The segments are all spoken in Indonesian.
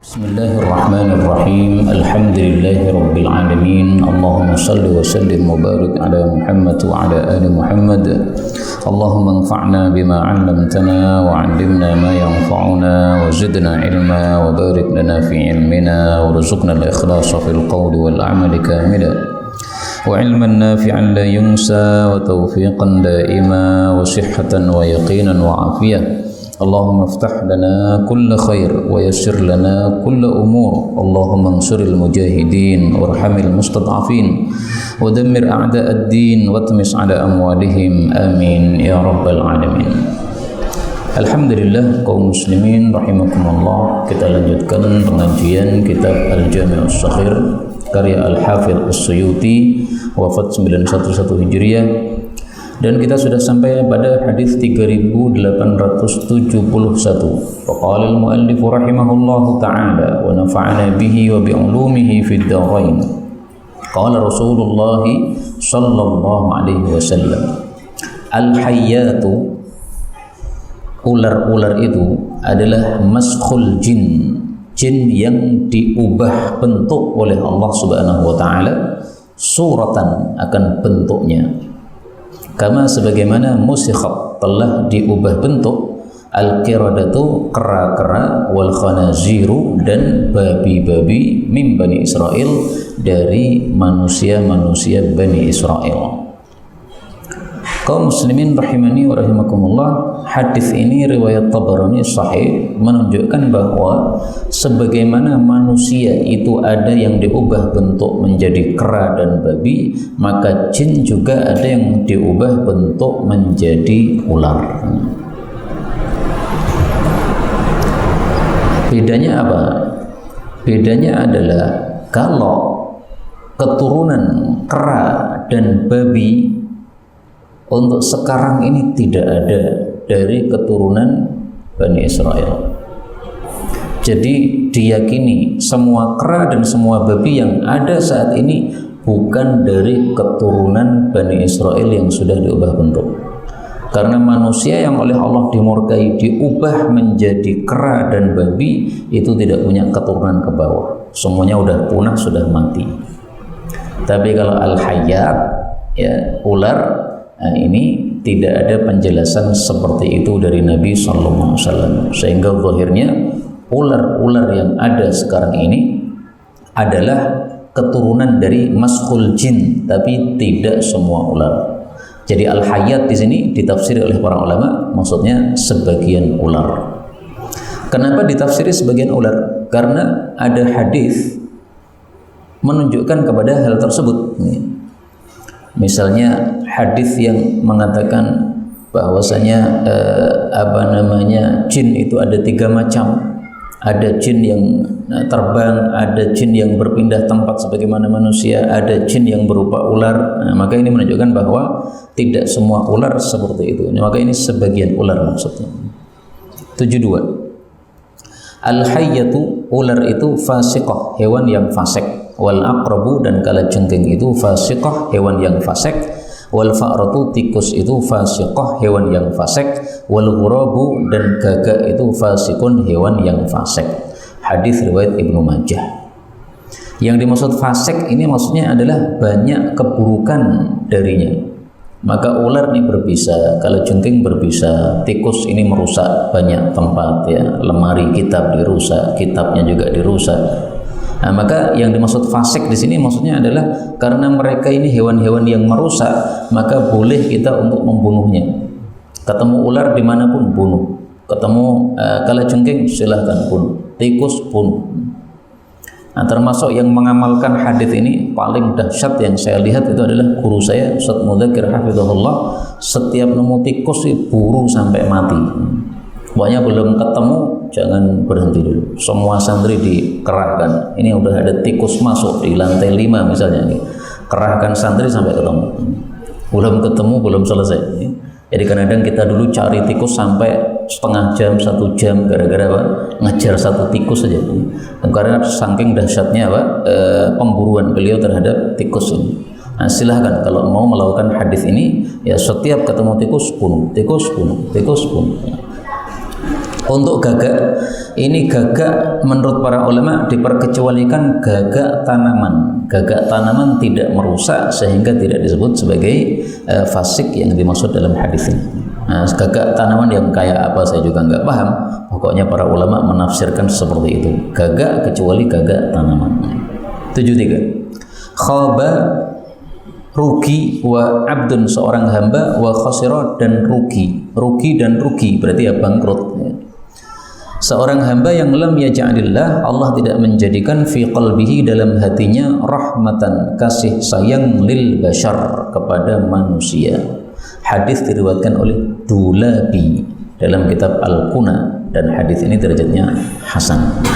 Bismillahirrahmanirrahim. Alhamdulillahi rabbil alamin. Allahumma salli wa sallim wa barik ala Muhammad wa ala ali Muhammad. Allahumma anfa'na bima 'allamtana wa 'allimna ma yanfa'una wa zidna ilma wa barik lana fi ilmina wa rzuqna al-ikhlasa fil qawli wal 'amali kamila wa 'ilman nafi'an la yunsa wa tawfiqan daima wa sihhatan wa yaqinan wa 'afiyah. Allahumma iftah lana kulla khair wa yassir lana kulla umur. Allahumma ansuril mujahidin warhamil mustad'afin wa dammir a'da'ad din wa tmis ala amwalihim amin ya rabbal alamin. Alhamdulillah kaum muslimin rahimakumullah, kita lanjutkan pengajian kitab Al-Jami' As-Saghir karya Al-Hafidh As-Suyuti wafat 911 Hijriah. Dan kita sudah sampai pada hadis 3871. Faqala al-muallif rahimahullahu ta'ala wa nafa'ana bihi wa bi'ulumihi fid dharain. Qala Rasulullah sallallahu alaihi wasallam, al-hayyatu, ular-ular itu adalah maskhul jin, jin yang diubah bentuk oleh Allah Subhanahu wa taala, suratan akan bentuknya. Kama sebagaimana musikhat telah diubah bentuk al-qiradatu, kera-kera, wal khanaziru dan babi-babi min Bani Israel, dari manusia-manusia Bani Israel. Kaum muslimin rahimani wa rahimakumullah, hadis ini riwayat Tabarani sahih menunjukkan bahwa sebagaimana manusia itu ada yang diubah bentuk menjadi kera dan babi, maka jin juga ada yang diubah bentuk menjadi ular. Bedanya apa? Bedanya adalah kalau keturunan kera dan babi untuk sekarang ini tidak ada dari keturunan Bani Israel. Jadi diyakini semua kera dan semua babi yang ada saat ini bukan dari keturunan Bani Israel yang sudah diubah bentuk. Karena manusia yang oleh Allah dimurkai diubah menjadi kera dan babi itu tidak punya keturunan ke bawah. Semuanya sudah punah, sudah mati. Tapi kalau al-hayyat, ya, ular, nah, ini tidak ada penjelasan seperti itu dari Nabi Sallallahu Alaihi Wasallam, sehingga zahirnya ular-ular yang ada sekarang ini adalah keturunan dari maskhul jin, tapi tidak semua ular. Jadi al-hayyat di sini ditafsiri oleh para ulama, maksudnya sebagian ular. Kenapa ditafsiri sebagian ular? Karena ada hadis menunjukkan kepada hal tersebut. Misalnya hadis yang mengatakan bahwasanya jin itu ada 3 macam. Ada jin yang terbang, ada jin yang berpindah tempat sebagaimana manusia, ada jin yang berupa ular. Nah, maka ini menunjukkan bahwa tidak semua ular seperti itu. Maka ini sebagian ular maksudnya. 72. Al-hayyatu, ular itu fasiqah, hewan yang fasik. Wal aqrabu, dan kalajengking itu fasiqah, hewan yang fasik. Wal fa'ratu, tikus itu fasiqah, hewan yang fasik. Wal ghurabu, dan gagak itu fasikun, hewan yang fasik. Hadis riwayat Ibnu Majah. Yang dimaksud fasik ini maksudnya adalah banyak keburukan darinya. Maka ular ini berbisa, kalajengking berbisa, tikus ini merusak banyak tempat, ya, lemari kitab dirusak, kitabnya juga dirusak. Nah, maka yang dimaksud fasik di sini maksudnya adalah karena mereka ini hewan-hewan yang merusak, maka boleh kita untuk membunuhnya. Ketemu ular dimanapun bunuh, ketemu kalajengking silahkan bunuh, tikus bunuh. Nah, termasuk yang mengamalkan hadis ini paling dahsyat yang saya lihat itu adalah guru saya Ustaz Mudzakir hafizahullah. Setiap nemu tikus buru sampai mati. Pokoknya belum ketemu jangan berhenti dulu. Semua santri dikerahkan. Ini udah ada tikus masuk di lantai 5 misalnya nih. Kerahkan santri sampai ketemu. Belum ketemu belum selesai. Jadi kadang-kadang kita dulu cari tikus sampai setengah jam, 1 jam, gara-gara apa? Ngejar satu tikus saja. Karena saking dahsyatnya pemburuan beliau terhadap tikus ini. Nah, silahkan kalau mau melakukan hadis ini, ya setiap ketemu tikus bunuh, tikus bunuh, tikus bunuh. Untuk gagak, ini gagak menurut para ulama diperkecualikan gagak tanaman. Gagak tanaman tidak merusak sehingga tidak disebut sebagai fasik yang dimaksud dalam hadis ini. Nah, gagak tanaman yang kayak apa saya juga nggak paham. Pokoknya para ulama menafsirkan seperti itu. Gagak kecuali gagak tanaman. 73. Khaba, rugi, wa abdun, seorang hamba, wa khasira, dan rugi. Rugi dan rugi berarti ya bangkrut. Seorang hamba yang lam yaj'alillah, Allah tidak menjadikan fi qalbihi, dalam hatinya, rahmatan, kasih sayang, lil bashar, kepada manusia. Hadis diriwayatkan oleh Dulabi dalam kitab Al-Kuna, dan hadis ini derajatnya hasan.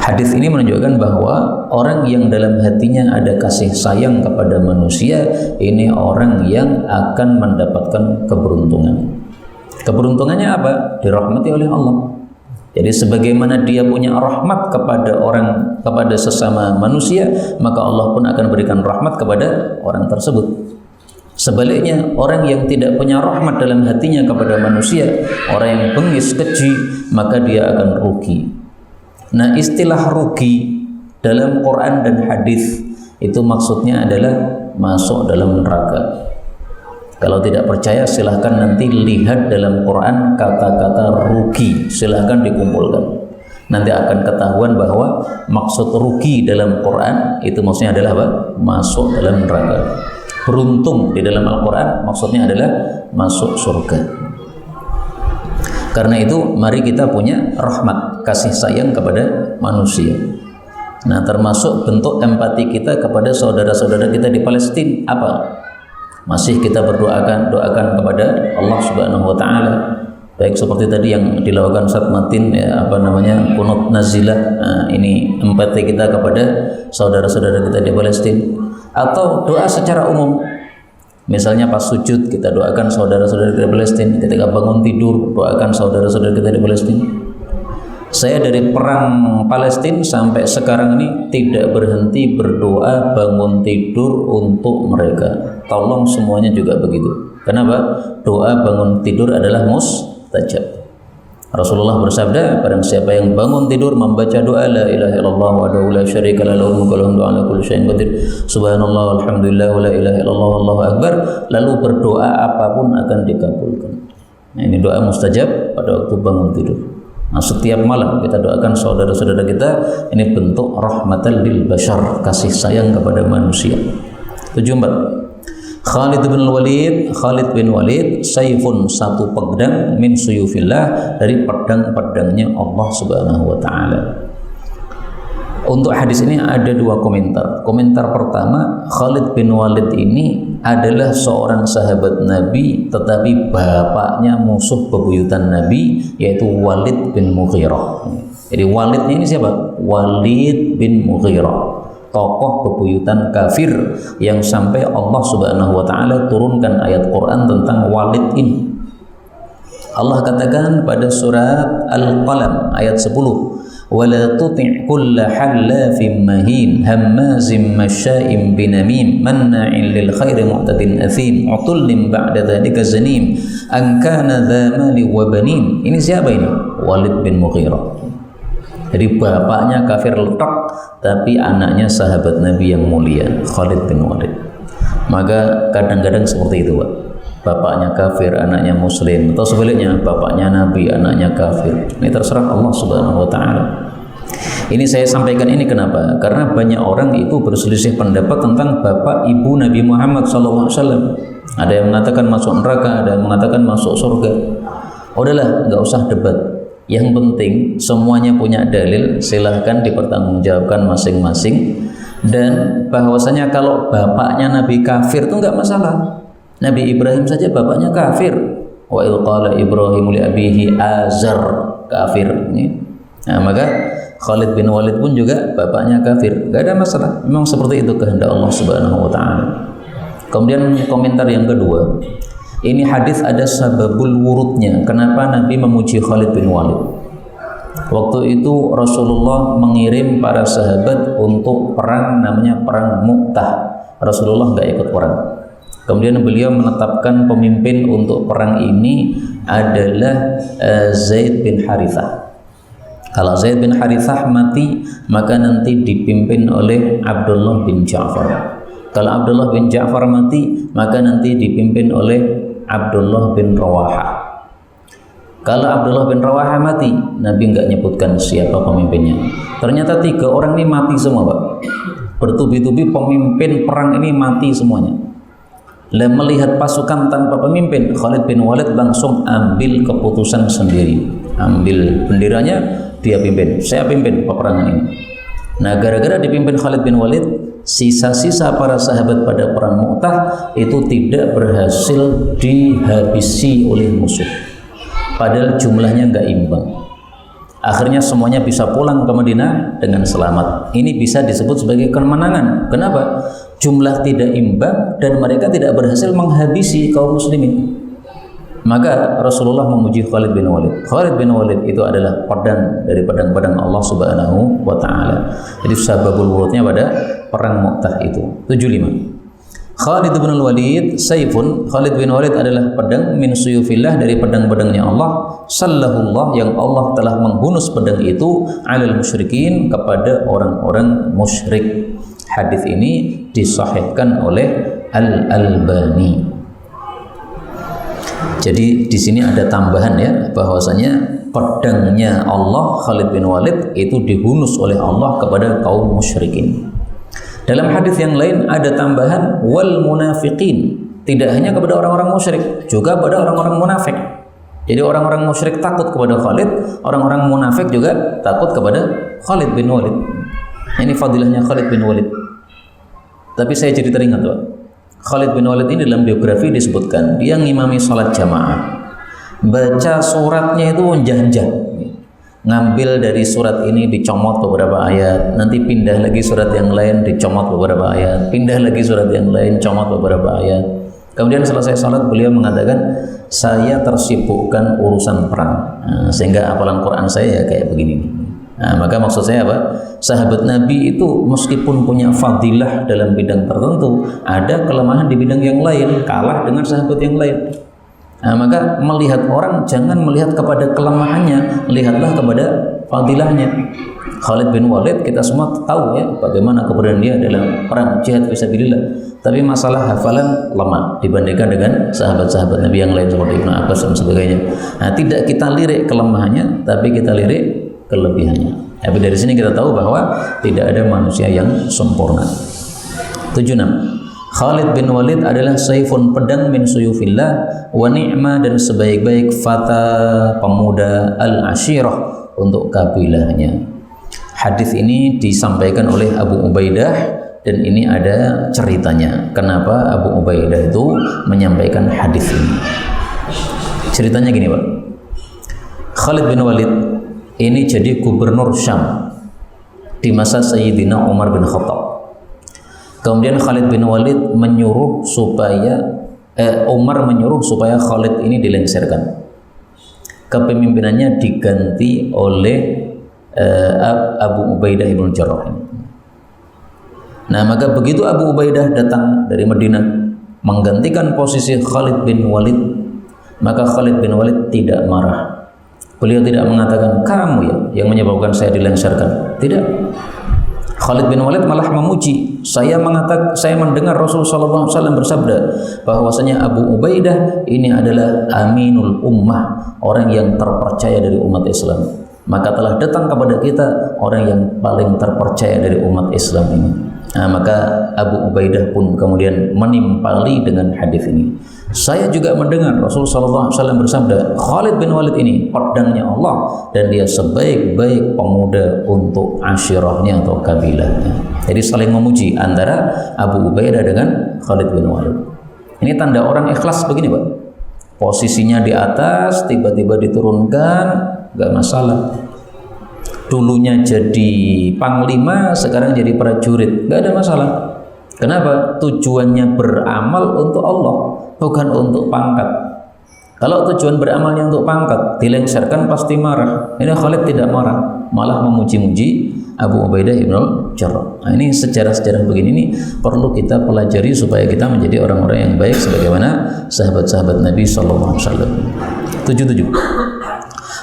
Hadis ini menunjukkan bahwa orang yang dalam hatinya ada kasih sayang kepada manusia, ini orang yang akan mendapatkan keberuntungan. Keberuntungannya apa? Dirahmati oleh Allah. Jadi sebagaimana dia punya rahmat kepada orang, kepada sesama manusia, maka Allah pun akan berikan rahmat kepada orang tersebut. Sebaliknya, orang yang tidak punya rahmat dalam hatinya kepada manusia, orang yang bengis, keji, maka dia akan rugi. Nah, istilah rugi dalam Quran dan hadis itu maksudnya adalah masuk dalam neraka. Kalau tidak percaya, silahkan nanti lihat dalam Quran kata-kata rugi, silahkan dikumpulkan. Nanti akan ketahuan bahwa maksud rugi dalam Quran itu maksudnya adalah apa? Masuk dalam neraka. Beruntung di dalam Al-Quran maksudnya adalah masuk surga. Karena itu mari kita punya rahmat, kasih sayang kepada manusia. Nah, termasuk bentuk empati kita kepada saudara-saudara kita di Palestina apa? Masih kita doakan kepada Allah Subhanahu wa taala. Baik seperti tadi yang dilakukan Ustaz Matin, ya, qunut nazilah. Nah, ini empati kita kepada saudara-saudara kita di Palestina. Atau doa secara umum. Misalnya pas sujud kita doakan saudara-saudara kita di Palestina, ketika bangun tidur doakan saudara-saudara kita di Palestina. Saya dari perang Palestina sampai sekarang ini tidak berhenti berdoa bangun tidur untuk mereka. Tolong semuanya juga begitu. Kenapa? Doa bangun tidur adalah mustajab. Rasulullah bersabda, barang siapa yang bangun tidur membaca doa la ilaha illallah wahdahu la syarika lahu lahul mulku wa lahu ala kulli syai'in qadir, subhanallah walhamdulillah wa la ilaha illallah wallahu akbar, lalu berdoa apapun akan dikabulkan. Nah, ini doa mustajab pada waktu bangun tidur. Nah, setiap malam kita doakan saudara-saudara kita, ini bentuk rahmatan lil bashar, kasih sayang kepada manusia. 74. Khalid bin Walid saifun, satu pedang, min suyufillah, dari pedang-pedangnya Allah Subhanahu wa taala. Untuk hadis ini ada dua komentar. Komentar pertama, Khalid bin Walid ini adalah seorang sahabat Nabi, tetapi bapaknya musuh bebuyutan Nabi, yaitu Walid bin Mughirah. Jadi Walidnya ini siapa? Walid bin Mughirah, tokoh bebuyutan kafir yang sampai Allah Subhanahu wa taala turunkan ayat Quran tentang Walid ini. Allah katakan pada surat Al-Qalam ayat 10, "Wala tuti' kulla hallafin mahin, hammazim masya'im binamim, manna'in lil khairi mu'tadin athim, utullin ba'da dzalika zanim, an kana dza mali wa banin." Ini siapa ini? Walid bin Mughirah. Jadi bapaknya kafir letak, tapi anaknya sahabat Nabi yang mulia, Khalid bin Walid. Maka kadang-kadang seperti itu, Pak. Bapaknya kafir, anaknya muslim, atau sebaliknya, bapaknya Nabi, anaknya kafir. Ini terserah Allah Subhanahu wa taala. Ini saya sampaikan ini kenapa? Karena banyak orang itu berselisih pendapat tentang bapak ibu Nabi Muhammad SAW. Ada yang mengatakan masuk neraka, ada yang mengatakan masuk surga. Udahlah, nggak usah debat. Yang penting semuanya punya dalil, silahkan dipertanggungjawabkan masing-masing. Dan bahwasanya kalau bapaknya Nabi kafir itu nggak masalah. Nabi Ibrahim saja bapaknya kafir. Wa il qala Ibrahim li abihi azar, kafir. Nah, maka Khalid bin Walid pun juga bapaknya kafir, nggak ada masalah. Memang seperti itu kehendak Allah Subhanahu wa taala. Kemudian komentar yang kedua, ini hadis ada sababul wurudnya. Kenapa Nabi memuji Khalid bin Walid? Waktu itu Rasulullah mengirim para sahabat untuk perang, namanya perang Mu'tah. Rasulullah nggak ikut perang. Kemudian beliau menetapkan pemimpin untuk perang ini adalah Zaid bin Harithah. Kalau Zaid bin Harithah mati, maka nanti dipimpin oleh Abdullah bin Ja'far. Kalau Abdullah bin Ja'far mati, maka nanti dipimpin oleh Abdullah bin Rawaha. Kalau Abdullah bin Rawaha mati, Nabi nggak nyebutkan siapa pemimpinnya. Ternyata 3 orang ini mati semua, Pak. Bertubi-tubi pemimpin perang ini mati semuanya. Dan melihat pasukan tanpa pemimpin, Khalid bin Walid langsung ambil keputusan sendiri. Ambil benderanya, dia pimpin. Saya pimpin peperangan ini. Nah, gara-gara dipimpin Khalid bin Walid, sisa-sisa para sahabat pada perang Mu'tah itu tidak berhasil dihabisi oleh musuh. Padahal jumlahnya nggak imbang. Akhirnya semuanya bisa pulang ke Madinah dengan selamat. Ini bisa disebut sebagai kemenangan. Kenapa? Jumlah tidak imbang dan mereka tidak berhasil menghabisi kaum muslimin. Maka Rasulullah memuji Khalid bin Walid. Khalid bin Walid itu adalah pedang dari pedang-pedang Allah Subhanahu wa taala. Jadi sababul wurudnya pada perang Mu'tah itu. 75. Khalid bin Walid saifun. Khalid bin Walid adalah pedang min suyufillah, dari pedang-pedangnya Allah. Sallahullah, yang Allah telah menghunus pedang itu alal musyrikin, kepada orang-orang musyrik. Hadis ini disahihkan oleh Al-Albani. Jadi di sini ada tambahan ya, bahwasanya pedangnya Allah, Khalid bin Walid, itu dihunus oleh Allah kepada kaum musyrikin. Dalam hadis yang lain ada tambahan wal munafiqin, tidak hanya kepada orang-orang musyrik, juga pada orang-orang munafik. Jadi orang-orang musyrik takut kepada Khalid, orang-orang munafik juga takut kepada Khalid bin Walid. Ini fadilahnya Khalid bin Walid. Tapi saya jadi teringat, Pak. Khalid bin Walid ini dalam biografi disebutkan dia ngimami salat jamaah. Baca suratnya itu unjah-unjah. Ngambil dari surat ini dicomot beberapa ayat, nanti pindah lagi surat yang lain dicomot beberapa ayat, pindah lagi surat yang lain comot beberapa ayat. Kemudian selesai salat beliau mengatakan, saya tersibukkan urusan perang, sehingga hafalan Quran saya ya kayak begini. Nah, maka maksud saya apa? Sahabat Nabi itu meskipun punya fadilah dalam bidang tertentu, ada kelemahan di bidang yang lain, kalah dengan sahabat yang lain. Nah, maka melihat orang jangan melihat kepada kelemahannya, lihatlah kepada fadilahnya. Khalid bin Walid kita semua tahu ya bagaimana keberanian dia dalam perang jihad fisabilillah. Tapi masalah hafalan lemah dibandingkan dengan sahabat-sahabat Nabi yang lain seperti Ibnu Abbas dan sebagainya. Nah, tidak kita lirik kelemahannya, tapi kita lirik kelebihannya. Tapi dari sini kita tahu bahwa tidak ada manusia yang sempurna. 76. Khalid bin Walid adalah saifun, pedang min suyufillah, wa ni'ma, dan sebaik-baik fata, pemuda, al-ashirah, untuk kabilahnya. Hadis ini disampaikan oleh Abu Ubaidah, dan ini ada ceritanya. Kenapa Abu Ubaidah itu menyampaikan hadis ini? Ceritanya gini, Pak. Khalid bin Walid ini jadi gubernur Syam di masa Sayyidina Umar bin Khattab. Kemudian Khalid bin Walid menyuruh supaya Umar menyuruh supaya Khalid ini dilengsarkan. Kepemimpinannya diganti oleh Abu Ubaidah ibn Jarrah. Nah, maka begitu Abu Ubaidah datang dari Madinah menggantikan posisi Khalid bin Walid, maka Khalid bin Walid tidak marah. Beliau tidak mengatakan kamu ya yang menyebabkan saya dilengsarkan. Tidak. Khalid bin Walid malah memuji. Saya mendengar Rasulullah SAW bersabda bahwasanya Abu Ubaidah ini adalah aminul ummah, orang yang terpercaya dari umat Islam. Maka telah datang kepada kita orang yang paling terpercaya dari umat Islam ini. Nah, maka Abu Ubaidah pun kemudian menimpali dengan hadis ini. Saya juga mendengar Rasulullah SAW bersabda, Khalid bin Walid ini pedangnya Allah dan dia sebaik-baik pemuda untuk ashirahnya atau kabilahnya. Jadi saling memuji antara Abu Ubaidah dengan Khalid bin Walid. Ini tanda orang ikhlas begini, Pak. Posisinya di atas, tiba-tiba diturunkan, gak masalah. Dulunya jadi panglima, sekarang jadi prajurit, gak ada masalah. Kenapa? Tujuannya beramal untuk Allah, bukan untuk pangkat. Kalau tujuan beramalnya untuk pangkat, dilengsarkan pasti marah. Ini Khalid tidak marah, malah memuji-muji Abu Ubaidah ibn al-Jarrah. Nah, ini sejarah-sejarah begini ini perlu kita pelajari supaya kita menjadi orang-orang yang baik sebagaimana sahabat-sahabat Nabi sallallahu alaihi wasallam. 77.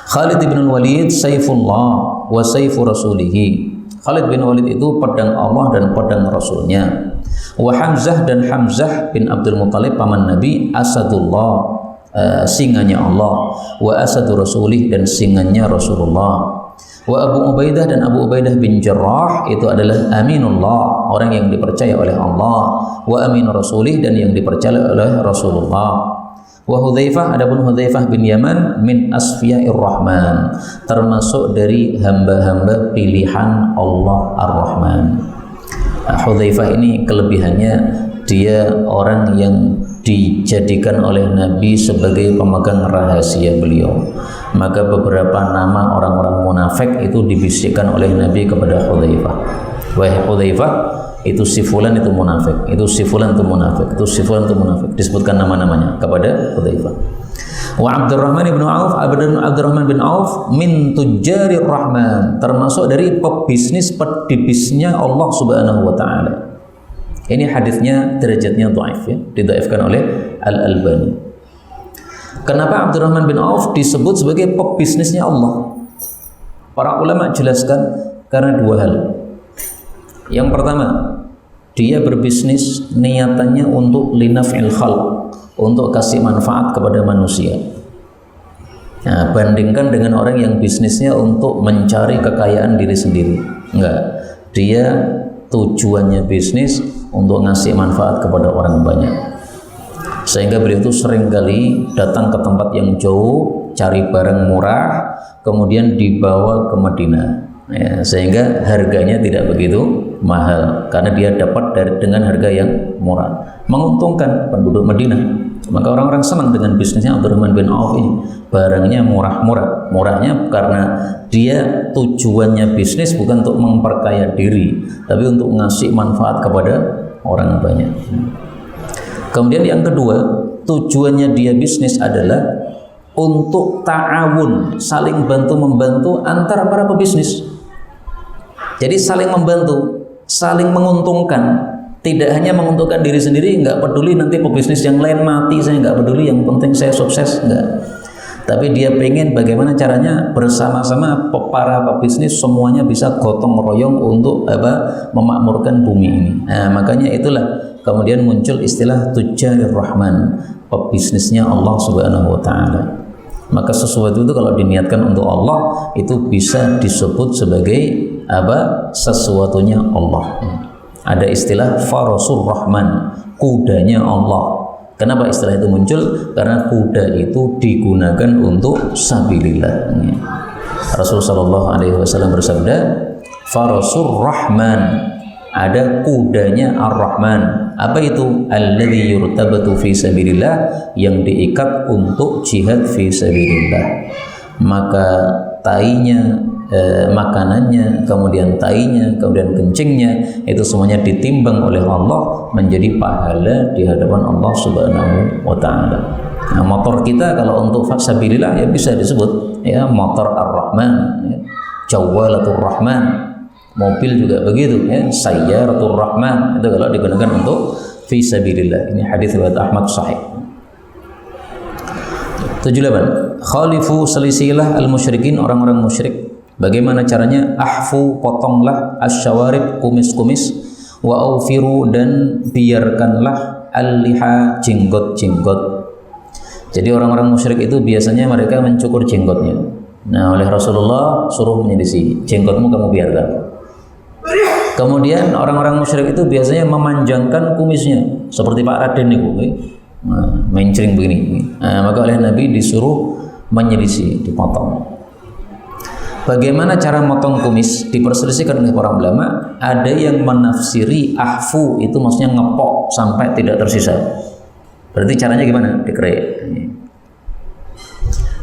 Khalid bin Walid Saifullah wa Saifu Rasulih. Khalid bin Walid itu pedang Allah dan pedang Rasulnya. Wa Hamzah dan Hamzah bin Abdul Muthalib paman Nabi Asadullah, singanya Allah. Wa Asadu Rasulih dan singanya Rasulullah. Wa Abu Ubaidah dan Abu Ubaidah bin Jarrah itu adalah Aminullah, orang yang dipercaya oleh Allah. Wa Amin Rasulih dan yang dipercaya oleh Rasulullah. Wa Hudzaifah, adapun Hudzaifah bin Yaman min asfiyair Rahman, termasuk dari hamba-hamba pilihan Allah Ar-Rahman. Nah, Hudzaifah ini kelebihannya dia orang yang dijadikan oleh Nabi sebagai pemegang rahasia beliau. Maka beberapa nama orang-orang munafik itu dibisikkan oleh Nabi kepada Hudzaifah. Wahai Hudzaifah, itu si fulan itu munafik, itu si fulan itu munafik, itu si fulan itu munafik, disebutkan nama-namanya kepada Hudzaifah. Wa Abdurrahman bin Auf, Abdurrahman bin Auf min tujjarir Rahman, termasuk dari pedibisnya Allah Subhanahu wa taala. Ini hadisnya derajatnya dhaif ya, didhaifkan oleh Al-Albani. Kenapa Abdurrahman bin Auf disebut sebagai pebisnisnya Allah? Para ulama jelaskan karena dua hal. Yang pertama, dia berbisnis niatannya untuk linaf'il khalq, untuk kasih manfaat kepada manusia. Nah, bandingkan dengan orang yang bisnisnya untuk mencari kekayaan diri sendiri. Enggak, dia tujuannya bisnis untuk ngasih manfaat kepada orang banyak. Sehingga beliau itu seringkali datang ke tempat yang jauh, cari barang murah, kemudian dibawa ke Madinah. Ya, sehingga harganya tidak begitu mahal karena dia dapat dengan harga yang murah, menguntungkan penduduk Madinah. Maka orang-orang senang dengan bisnisnya Abdurrahman bin Auf ini. Barangnya murah-murah. Murahnya karena dia tujuannya bisnis bukan untuk memperkaya diri, tapi untuk ngasih manfaat kepada orang banyak. Kemudian yang kedua, tujuannya dia bisnis adalah untuk ta'awun, saling bantu-membantu antara para pebisnis. Jadi saling membantu, saling menguntungkan. Tidak hanya menguntungkan diri sendiri, nggak peduli nanti pebisnis yang lain mati, saya nggak peduli, yang penting saya sukses, nggak. Tapi dia pengen bagaimana caranya bersama-sama para pebisnis semuanya bisa gotong royong untuk memakmurkan bumi ini. Nah, makanya itulah kemudian muncul istilah tujjarir Rahman, pebisnisnya Allah Subhanahu wa taala. Maka sesuatu itu kalau diniatkan untuk Allah itu bisa disebut sebagai sesuatunya Allah. Ada istilah Farasul Rahman, kudanya Allah. Kenapa istilah itu muncul? Karena kuda itu digunakan untuk sabilillah. Rasulullah sallallahu alaihi wasallam bersabda, Farasul Rahman, ada kudanya Ar-Rahman. Apa itu? Alladzi yurtabatu fi sabilillah, yang diikat untuk jihad fi sabilillah. Maka tainya, makanannya, kemudian tainya, kemudian kencingnya, itu semuanya ditimbang oleh Allah menjadi pahala di hadapan Allah Subhanahu wa taala. Nah, motor kita kalau untuk sabilillah ya bisa disebut ya motor Ar-Rahman, ya. Jawalatur Rahman. Mobil juga begitu ya, Sayyaratur Rahman, itu kalau digunakan untuk fi sabilillah. Ini hadis riwayat Ahmad sahih. 78. Khalifu, selisilah al-musyrikin, orang-orang musyrik. Bagaimana caranya? Ahfu, potonglah asyawarib, kumis-kumis, wa aufiru, dan biarkanlah al-liha, jenggot-jenggot. Jadi orang-orang musyrik itu biasanya mereka mencukur jenggotnya. Nah, oleh Rasulullah suruh menyelisihi, jenggotmu kamu biarkan. Kemudian orang-orang musyrik itu biasanya memanjangkan kumisnya, seperti Pak Raden itu, mencring begini. Nah, maka oleh Nabi disuruh menyelisih, dipotong. Bagaimana cara motong kumis? Diperselisihkan oleh para ulama. Ada yang menafsiri ahfu itu maksudnya ngepok sampai tidak tersisa. Berarti caranya gimana? Dikerek.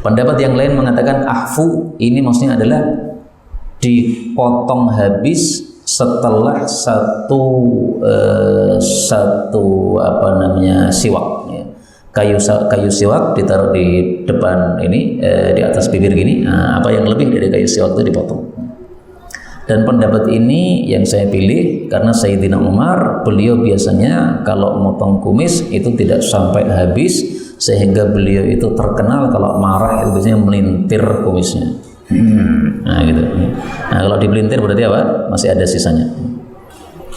Pendapat yang lain mengatakan ahfu ini maksudnya adalah dipotong habis setelah satu siwak, ya. kayu siwak ditaruh di depan ini, di atas bibir gini. Nah, apa yang lebih dari kayu siwak itu dipotong. Dan pendapat ini yang saya pilih karena Sayyidina Umar, beliau biasanya kalau motong kumis itu tidak sampai habis, sehingga beliau itu terkenal kalau marah itu biasanya melintir kumisnya. Nah gitu. Nah kalau dipelintir berarti apa? Masih ada sisanya.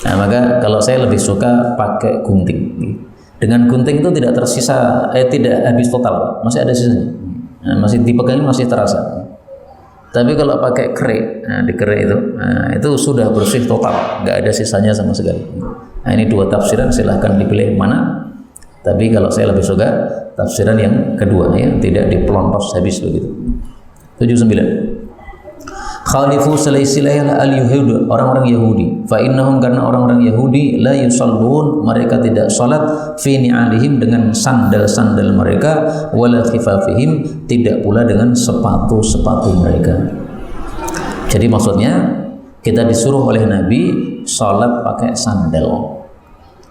Nah maka kalau saya lebih suka pakai gunting. Dengan gunting itu tidak tersisa, tidak habis total, masih ada sisanya. Nah, masih dipegangnya masih terasa. Tapi kalau pakai kerik, di kerik itu sudah bersih total, nggak ada sisanya sama sekali. Nah ini dua tafsiran, silahkan dipilih mana. Tapi kalau saya lebih suka tafsiran yang kedua, ya, tidak dipelontos habis begitu. 79. Khalifu selaisilailah al-Yahud, orang-orang Yahudi. Fa innahum, karena orang-orang Yahudi la yusallun, mereka tidak salat fi ni'alihim, dengan sandal-sandal mereka, wala khifafihim, tidak pula dengan sepatu-sepatu mereka. Jadi maksudnya kita disuruh oleh Nabi salat pakai sandal.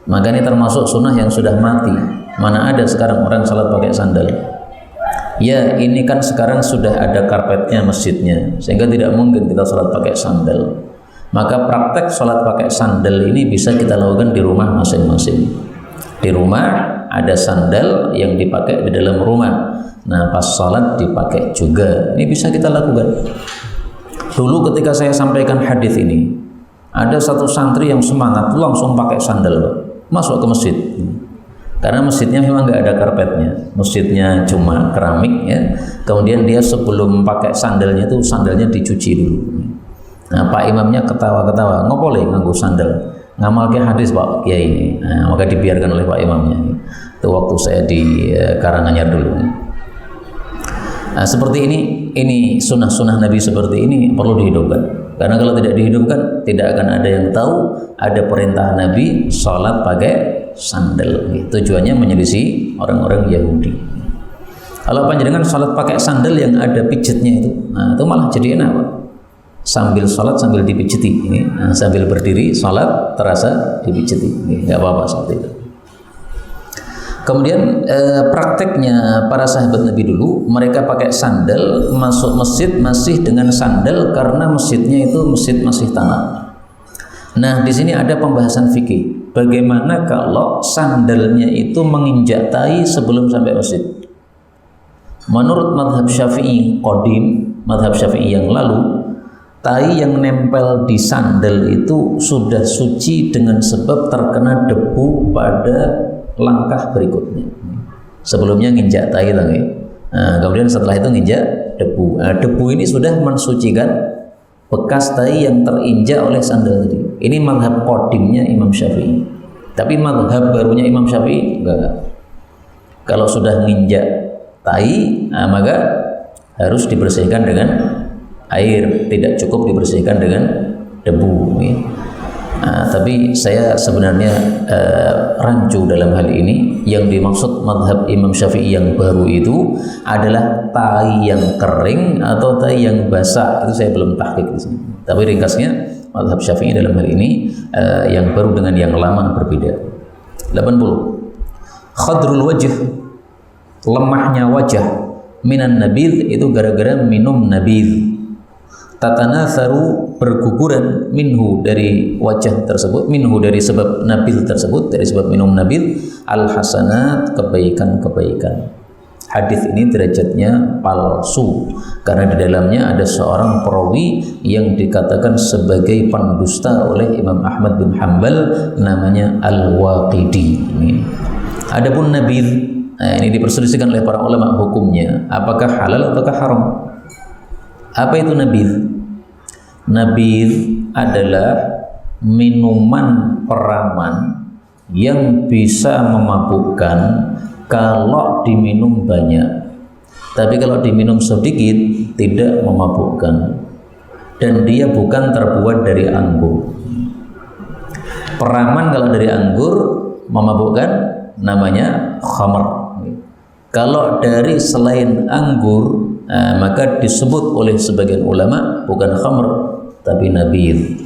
Maka ini termasuk sunnah yang sudah mati. Mana ada sekarang orang salat pakai sandal? Ya ini kan sekarang sudah ada karpetnya masjidnya, sehingga tidak mungkin kita sholat pakai sandal. Maka praktek sholat pakai sandal ini bisa kita lakukan di rumah masing-masing. Di rumah ada sandal yang dipakai di dalam rumah, nah pas sholat dipakai juga. Ini bisa kita lakukan. Dulu ketika saya sampaikan hadis ini, ada satu santri yang semangat langsung pakai sandal masuk ke masjid. Karena masjidnya memang nggak ada karpetnya, masjidnya cuma keramik ya. Kemudian dia sebelum pakai sandalnya itu sandalnya dicuci dulu. Nah Pak Imamnya ketawa-ketawa, ngopole nganggo sandal, ngamalke hadis Pak Kiai ini. Nah, maka dibiarkan oleh Pak Imamnya. Itu waktu saya di Karanganyar dulu. Nah seperti ini sunnah-sunnah Nabi seperti ini perlu dihidupkan. Karena kalau tidak dihidupkan, tidak akan ada yang tahu ada perintah Nabi sholat pakai sandal. Tujuannya menyelisih orang-orang Yahudi. Kalau panjenengan sholat pakai sandal yang ada pijitnya itu, nah itu malah jadi enak Pak. Sambil sholat sambil dipijiti, nah, sambil berdiri sholat terasa dipijiti, nggak apa-apa seperti itu. Kemudian prakteknya para sahabat Nabi dulu, mereka pakai sandal masuk masjid masih dengan sandal karena masjidnya itu masjid masih tanah. Nah di sini ada pembahasan fikih. Bagaimana kalau sandalnya itu menginjak tai sebelum sampai masjid? Menurut madhab Syafi'i qadim, madhab Syafi'i yang lalu, tai yang nempel di sandal itu sudah suci dengan sebab terkena debu pada langkah berikutnya. Sebelumnya nginjak tai lagi. Nah, kemudian setelah itu nginjak debu. Nah, debu ini sudah mensucikan bekas tai yang terinjak oleh sandal tadi. Ini mazhab qadimnya Imam Syafi'i. Tapi mazhab barunya Imam Syafi'i enggak. Kalau sudah nginjak tai, nah, maka harus dibersihkan dengan air, tidak cukup dibersihkan dengan debu. Nah, tapi saya sebenarnya rancu dalam hal ini. Yang dimaksud mazhab Imam Syafi'i yang baru itu adalah tai yang kering atau tai yang basah. Itu saya belum tahqiq di sini. Tapi ringkasnya mazhab Syafi'i dalam hal ini yang baru dengan yang lama berbeda. 80. Khadrul wajh, lemahnya wajah, minan nabidh, itu gara-gara minum nabidh. Tatanatsaru, berguguran, minhu, dari wajah tersebut, minhu, dari sebab nabil tersebut, dari sebab minum nabil, al hasanat, kebaikan-kebaikan. Hadis ini derajatnya palsu karena di dalamnya ada seorang perawi yang dikatakan sebagai pendusta oleh Imam Ahmad bin Hanbal, namanya Al-Waqidi. Adapun nabil, nah ini diperselisihkan oleh para ulama hukumnya, apakah halal ataukah haram. Apa itu nabil? Nabil adalah minuman peraman yang bisa memabukkan kalau diminum banyak, tapi kalau diminum sedikit tidak memabukkan, dan dia bukan terbuat dari anggur. Peraman kalau dari anggur memabukkan, namanya khamr. Kalau dari selain anggur, maka disebut oleh sebagian ulama bukan khamr tapi nabidh.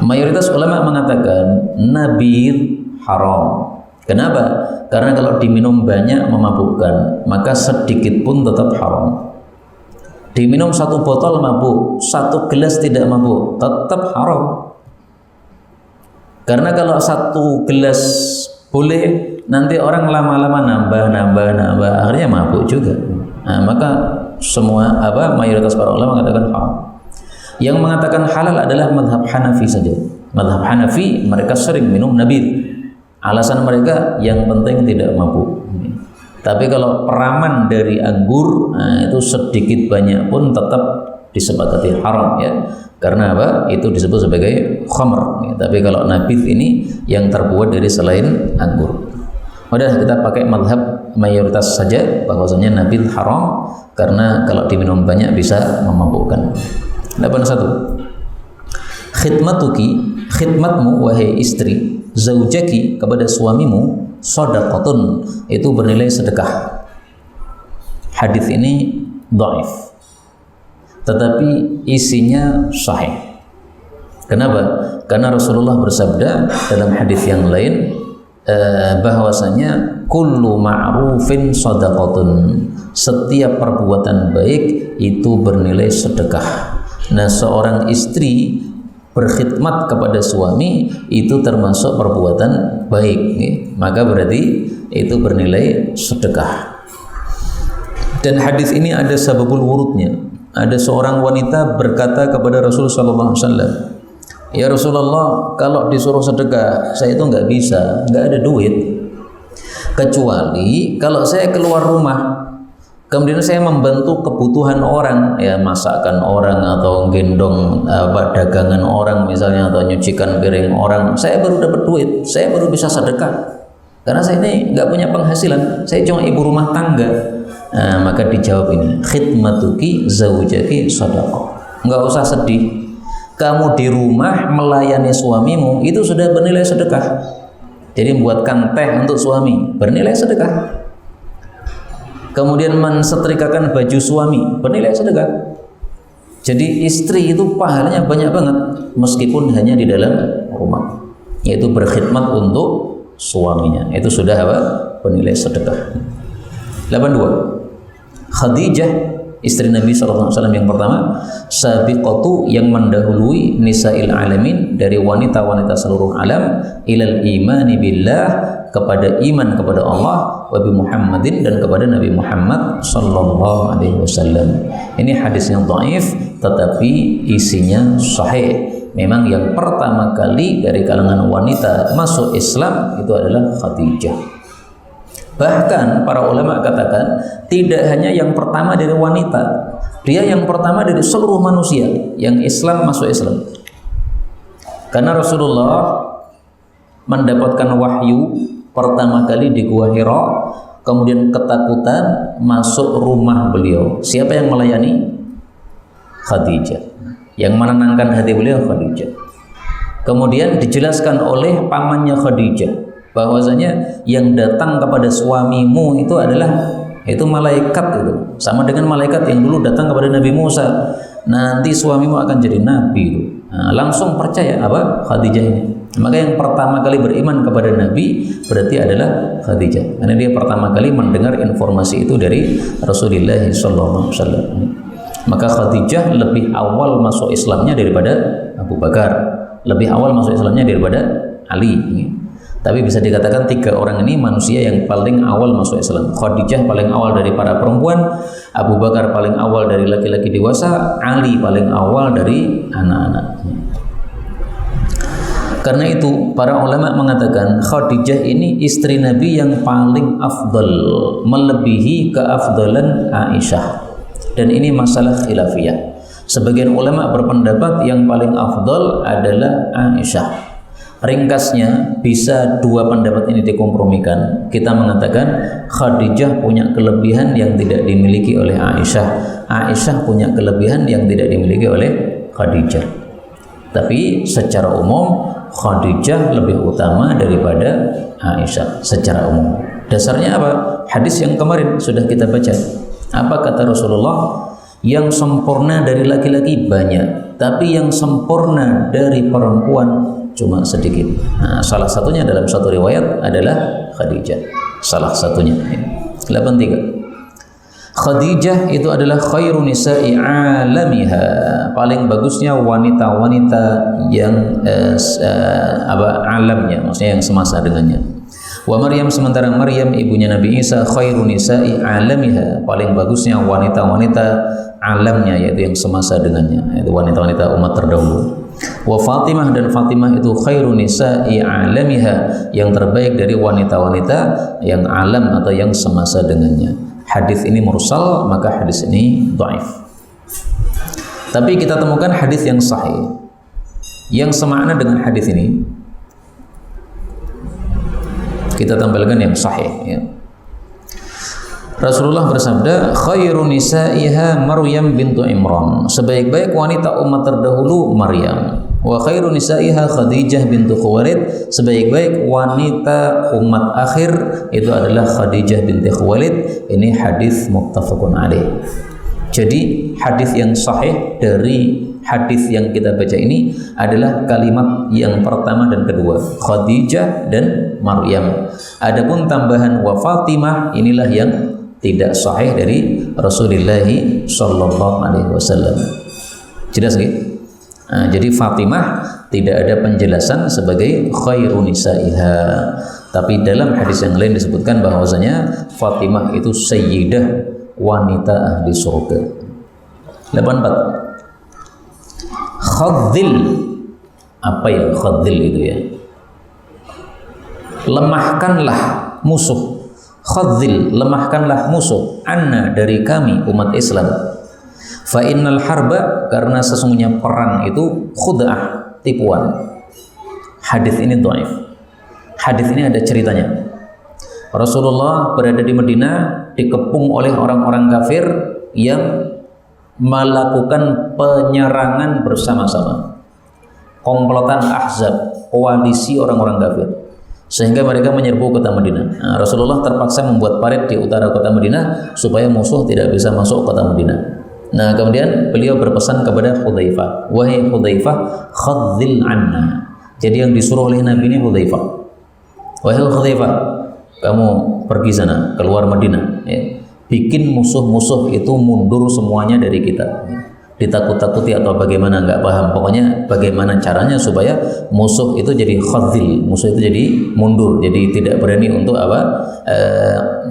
Mayoritas ulama mengatakan nabidh haram. Kenapa? Karena kalau diminum banyak memabukkan, maka sedikit pun tetap haram. Diminum 1 botol mabuk, 1 gelas tidak mabuk, tetap haram. Karena kalau 1 gelas boleh, nanti orang lama-lama nambah, akhirnya mabuk juga. Nah, maka semua mayoritas para ulama mengatakan haram. Yang mengatakan halal adalah mazhab Hanafi saja. Mazhab Hanafi mereka sering minum nabir. Alasan mereka yang penting tidak mabuk. Tapi kalau peraman dari anggur, itu sedikit banyak pun tetap disepakati haram ya. Karena apa? Itu disebut sebagai khamr. Ya. Tapi kalau nabith ini yang terbuat dari selain anggur. Udah kita pakai mazhab mayoritas saja bahwasanya nabith haram karena kalau diminum banyak bisa memabukkan. 81. Khidmatmu wahai istri, zaujaki kepada suamimu, shadaqatun, itu bernilai sedekah. Hadis ini dhaif, tetapi isinya sahih. Kenapa? Karena Rasulullah bersabda dalam hadis yang lain bahwasanya kullu ma'rufin shadaqatun, setiap perbuatan baik itu bernilai sedekah. Nah, seorang istri berkhidmat kepada suami itu termasuk perbuatan baik, maka berarti itu bernilai sedekah. Dan hadis ini ada sababul wurudnya. Ada seorang wanita berkata kepada Rasulullah SAW, ya Rasulullah, kalau disuruh sedekah saya itu nggak bisa, nggak ada duit, kecuali kalau saya keluar rumah kemudian saya membantu kebutuhan orang, ya masakan orang atau gendong dagangan orang misalnya, atau nyucikan piring orang, saya baru dapat duit, saya baru bisa sedekah. Karena saya ini nggak punya penghasilan, saya cuma ibu rumah tangga. Nah, maka dijawab ini, khidmatuki zaujaki shadaqah. Nggak usah sedih, kamu di rumah melayani suamimu itu sudah bernilai sedekah. Jadi membuatkan teh untuk suami bernilai sedekah. Kemudian mensetrikakan baju suami bernilai sedekah. Jadi istri itu pahalanya banyak banget meskipun hanya di dalam rumah, yaitu berkhidmat untuk suaminya, itu sudah bernilai sedekah. 82. Khadijah istri Nabi SAW yang pertama, sabiqatu, yang mendahului nisa'il alamin, dari wanita-wanita seluruh alam, ilal imani billah, kepada iman kepada Allah, wa bi Muhammadin, dan kepada Nabi Muhammad sallallahu alaihi wasallam. Ini hadis yang dhaif tetapi isinya sahih. Memang yang pertama kali dari kalangan wanita masuk Islam itu adalah Khadijah. Bahkan para ulama katakan tidak hanya yang pertama dari wanita, dia yang pertama dari seluruh manusia yang Islam masuk Islam. Karena Rasulullah mendapatkan wahyu pertama kali di Gua Hira, kemudian ketakutan masuk rumah beliau. Siapa yang melayani? Khadijah. Yang menenangkan hati beliau Khadijah. Kemudian dijelaskan oleh pamannya Khadijah bahwasanya yang datang kepada suamimu itu adalah malaikat, itu sama dengan malaikat yang dulu datang kepada Nabi Musa. Nanti suamimu akan jadi nabi itu. Nah, langsung percaya Khadijah ini. Maka yang pertama kali beriman kepada Nabi berarti adalah Khadijah, karena dia pertama kali mendengar informasi itu dari Rasulullah SAW. Maka Khadijah lebih awal masuk Islamnya daripada Abu Bakar, lebih awal masuk Islamnya daripada Ali. Tapi bisa dikatakan 3 orang ini manusia yang paling awal masuk Islam. Khadijah paling awal dari para perempuan, Abu Bakar paling awal dari laki-laki dewasa, Ali paling awal dari anak-anaknya. Karena itu para ulama mengatakan Khadijah ini istri Nabi yang paling afdal, melebihi keafdalan Aisyah. Dan ini masalah khilafiyah. Sebagian ulama berpendapat yang paling afdal adalah Aisyah. Ringkasnya bisa 2 pendapat ini dikompromikan. Kita mengatakan Khadijah punya kelebihan yang tidak dimiliki oleh Aisyah. Aisyah punya kelebihan yang tidak dimiliki oleh Khadijah. Tapi secara umum Khadijah lebih utama daripada Aisyah secara umum. Dasarnya apa? Hadis yang kemarin sudah kita baca. Apa kata Rasulullah? Yang sempurna dari laki-laki banyak, tapi yang sempurna dari perempuan cuma sedikit. Nah, salah satunya dalam satu riwayat adalah Khadijah. Salah satunya. 83. Khadijah itu adalah khairu nisa'i alamiha, paling bagusnya wanita-wanita yang alamnya, maksudnya yang semasa dengannya. Wa Maryam, sementara Maryam ibunya Nabi Isa khairu nisa'i alamiha, paling bagusnya wanita-wanita alamnya, yaitu yang semasa dengannya, yaitu wanita-wanita umat terdahulu. Wa Fatimah, dan Fatimah itu khairu nisa'i alamiha, yang terbaik dari wanita-wanita yang alam atau yang semasa dengannya. Hadis ini mursal, maka hadis ini dhaif. Tapi kita temukan hadis yang sahih yang semakna dengan hadis ini. Kita tampilkan yang sahih ya. Rasulullah bersabda, khairu nisa'iha Maryam bintu Imran, sebaik-baik wanita umat terdahulu Maryam. Wa khairu nisa'iha Khadijah bintu Khuwailid, sebaik-baik wanita umat akhir itu adalah Khadijah binti Khuwailid. Ini hadis muttafaqun alaih. Jadi hadis yang sahih dari hadis yang kita baca ini adalah kalimat yang pertama dan kedua, Khadijah dan Maryam. Adapun tambahan wa Fatimah inilah yang tidak sahih dari Rasulullah sallallahu alaihi wasallam. Jelas nggih? Nah, jadi Fatimah tidak ada penjelasan sebagai khairu nisa'iha. Tapi dalam hadis yang lain disebutkan bahwasanya Fatimah itu sayyidah wanita ahli surga. 84. Khadzil. Apa ya khadzil itu ya? Lemahkanlah musuh. Khadzil, lemahkanlah musuh. Anna, dari kami umat Islam. Fa innal harba, karena sesungguhnya perang itu khud'ah, tipuan. Hadis ini dhaif. Hadis ini ada ceritanya. Rasulullah berada di Madinah, dikepung oleh orang-orang kafir yang melakukan penyerangan bersama-sama. Komplotan Ahzab, koalisi orang-orang kafir, sehingga mereka menyerbu kota Madinah. Nah, Rasulullah terpaksa membuat parit di utara kota Madinah supaya musuh tidak bisa masuk kota Madinah. Nah, kemudian beliau berpesan kepada Hudzaifah, wahai Hudzaifah, khadzil anna. Jadi yang disuruh oleh Nabi ini Hudzaifah. Wahai Hudzaifah, kamu pergi sana, keluar Madinah, ya. Bikin musuh-musuh itu mundur semuanya dari kita. Ditakut-takuti atau bagaimana, nggak paham. Pokoknya bagaimana caranya supaya musuh itu jadi khadzil, musuh itu jadi mundur, jadi tidak berani untuk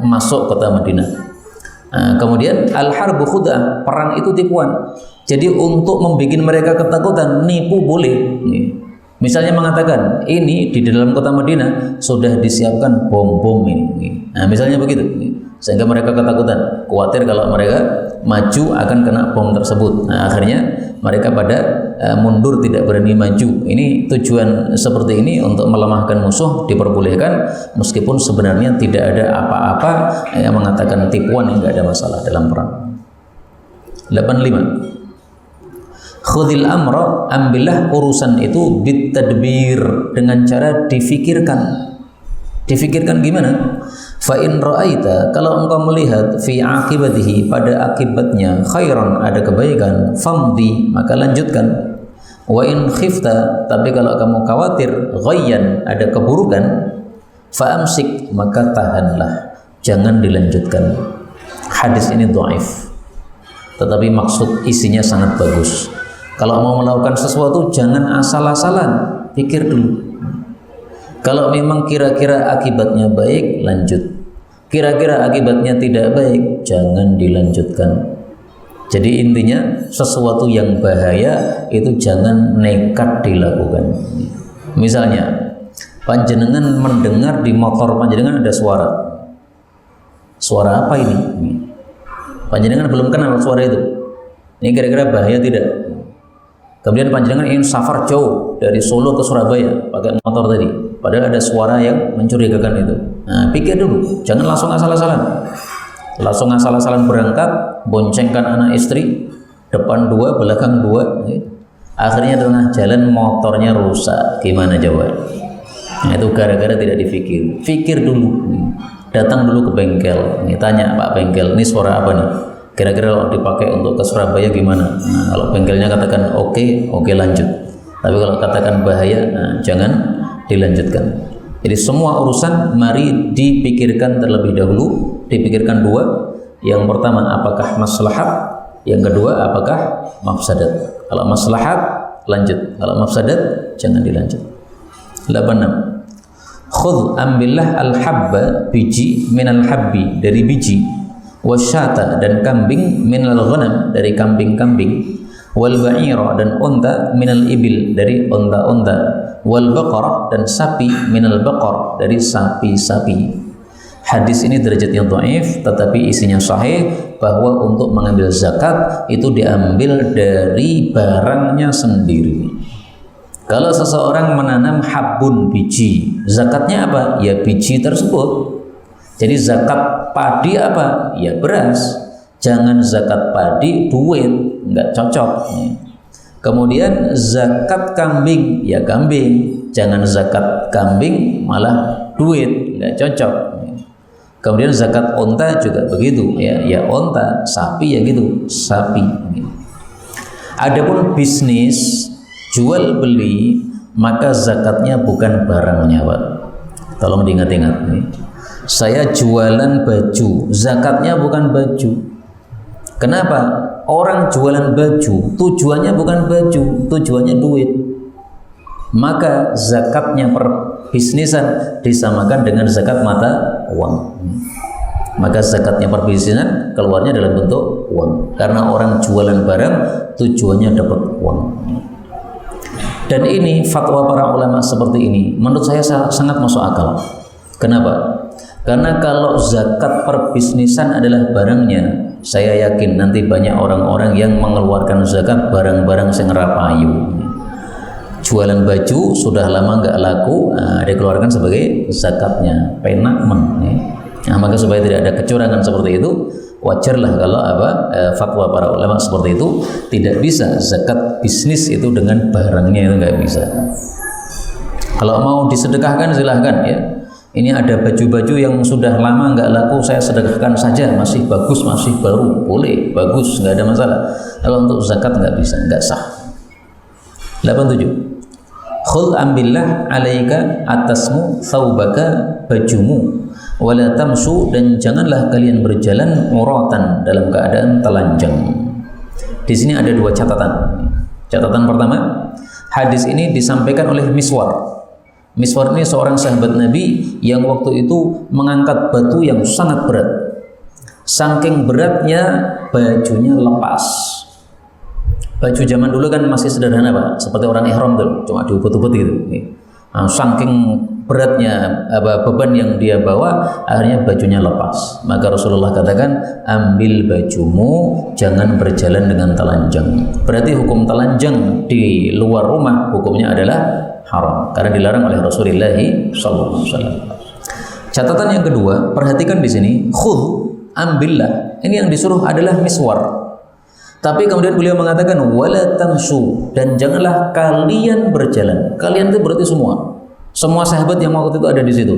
masuk kota Madinah. Kemudian al-harbu khud'ah, perang itu tipuan. Jadi untuk membuat mereka ketakutan, nipu boleh. Misalnya mengatakan, ini di dalam kota Madinah sudah disiapkan bom-bom ini. Nah, misalnya begitu. Sehingga mereka ketakutan, khawatir kalau mereka maju akan kena bom tersebut. Nah, akhirnya mereka pada mundur, tidak berani maju. Ini tujuan seperti ini untuk melemahkan musuh diperbolehkan, meskipun sebenarnya tidak ada apa-apa yang mengatakan tipuan, yang tidak ada masalah dalam perang. 85. Khudil amra, ambillah urusan itu bitadbir, dengan cara difikirkan. Difikirkan gimana? Fa in ra'aita, kalau engkau melihat fi akibatihi, pada akibatnya khairan, ada kebaikan, famdi, maka lanjutkan. Wa in khifta, tapi kalau kamu khawatir ghayyan, ada keburukan, fa amsik, maka tahanlah, jangan dilanjutkan. Hadis ini dhaif, tetapi maksud isinya sangat bagus. Kalau mau melakukan sesuatu jangan asal-asalan, pikir dulu. Kalau memang kira-kira akibatnya baik, lanjut. Kira-kira akibatnya tidak baik, jangan dilanjutkan. Jadi intinya sesuatu yang bahaya itu jangan nekat dilakukan. Misalnya, panjenengan mendengar di motor panjenengan ada suara. Suara apa ini? Panjenengan belum kenal suara itu. Ini kira-kira bahaya tidak? Kemudian panjenengan ingin safar jauh dari Solo ke Surabaya pakai motor tadi, padahal ada suara yang mencurigakan itu. Nah, pikir dulu, jangan langsung asal-asalan. Langsung asal-asalan berangkat, boncengkan anak istri, depan 2, belakang 2. Akhirnya tengah jalan motornya rusak. Gimana coba? Nah, itu gara-gara tidak dipikir. Pikir dulu. Datang dulu ke bengkel. Tanya Pak bengkel, ini suara apa nih? Kira-kira kalau dipakai untuk ke Surabaya gimana? Nah, kalau bengkelnya katakan oke, lanjut. Tapi kalau katakan bahaya, nah, jangan dilanjutkan. Jadi semua urusan mari dipikirkan terlebih dahulu, dipikirkan 2. Yang pertama, apakah maslahat? Yang kedua, apakah mafsadat? Kalau maslahat, lanjut. Kalau mafsadat, jangan dilanjut. 86. Khudh, ambillah al-habba, biji, minal habbi, dari biji, wasyata, dan kambing, minal ghanam, dari kambing-kambing, wal ba'ira, dan unta, minal ibil, dari unta-unta, wal baqarah, dan sapi, minal baqar, dari sapi-sapi. Hadis ini derajatnya dhaif, tetapi isinya sahih, bahwa untuk mengambil zakat itu diambil dari barangnya sendiri. Kalau seseorang menanam habbun, biji, zakatnya apa? Ya biji tersebut. Jadi zakat padi apa? Ya beras. Jangan zakat padi duit, nggak cocok. Kemudian zakat kambing, ya kambing. Jangan zakat kambing malah duit, nggak cocok. Kemudian zakat onta juga begitu, ya onta, sapi ya gitu, sapi. Adapun bisnis jual beli, maka zakatnya bukan barangnya, Pak. Tolong diingat-ingat nih. Saya jualan baju, zakatnya bukan baju. Kenapa? Orang jualan baju, tujuannya bukan baju, tujuannya duit. Maka zakatnya perbisnisan disamakan dengan zakat mata uang. Maka zakatnya perbisnisan keluarnya dalam bentuk uang, karena orang jualan barang tujuannya dapat uang. Dan ini fatwa para ulama seperti ini menurut saya sangat masuk akal. Kenapa? Karena kalau zakat perbisnisan adalah barangnya, saya yakin nanti banyak orang-orang yang mengeluarkan zakat barang-barang sing rapayu. Jualan baju sudah lama nggak laku, dikeluarkan sebagai zakatnya, penak Nah, maka supaya tidak ada kecurangan seperti itu, wajarlah kalau fatwa para ulama seperti itu. Tidak bisa zakat bisnis itu dengan barangnya, itu nggak bisa. Kalau mau disedekahkan silahkan ya. Ini ada baju-baju yang sudah lama nggak laku, saya sedekahkan saja, masih bagus, masih baru, boleh, bagus, nggak ada masalah. Kalau untuk zakat nggak bisa, nggak sah. 87. Khul, ambillah alaika atasmu thawbaka, bajumu, wala tamsu, dan janganlah kalian berjalan uratan, dalam keadaan telanjang. Di sini ada dua catatan. Catatan pertama, hadis ini disampaikan oleh Miswar. Miswar ini seorang sahabat Nabi yang waktu itu mengangkat batu yang sangat berat. Saking beratnya bajunya lepas. Baju zaman dulu kan masih sederhana, Pak, seperti orang ihram tuh, cuma diubut-ubut gitu. Nah, saking beratnya beban yang dia bawa, akhirnya bajunya lepas. Maka Rasulullah katakan, ambil bajumu, jangan berjalan dengan telanjang. Berarti hukum telanjang di luar rumah hukumnya adalah haram, karena dilarang oleh Rasulullah SAW. Catatan yang kedua, perhatikan di sini, khudh, ambillah. Ini yang disuruh adalah Miswar. Tapi kemudian beliau mengatakan wala tamsu, dan janganlah kalian berjalan. Kalian itu berarti semua sahabat yang waktu itu ada di situ.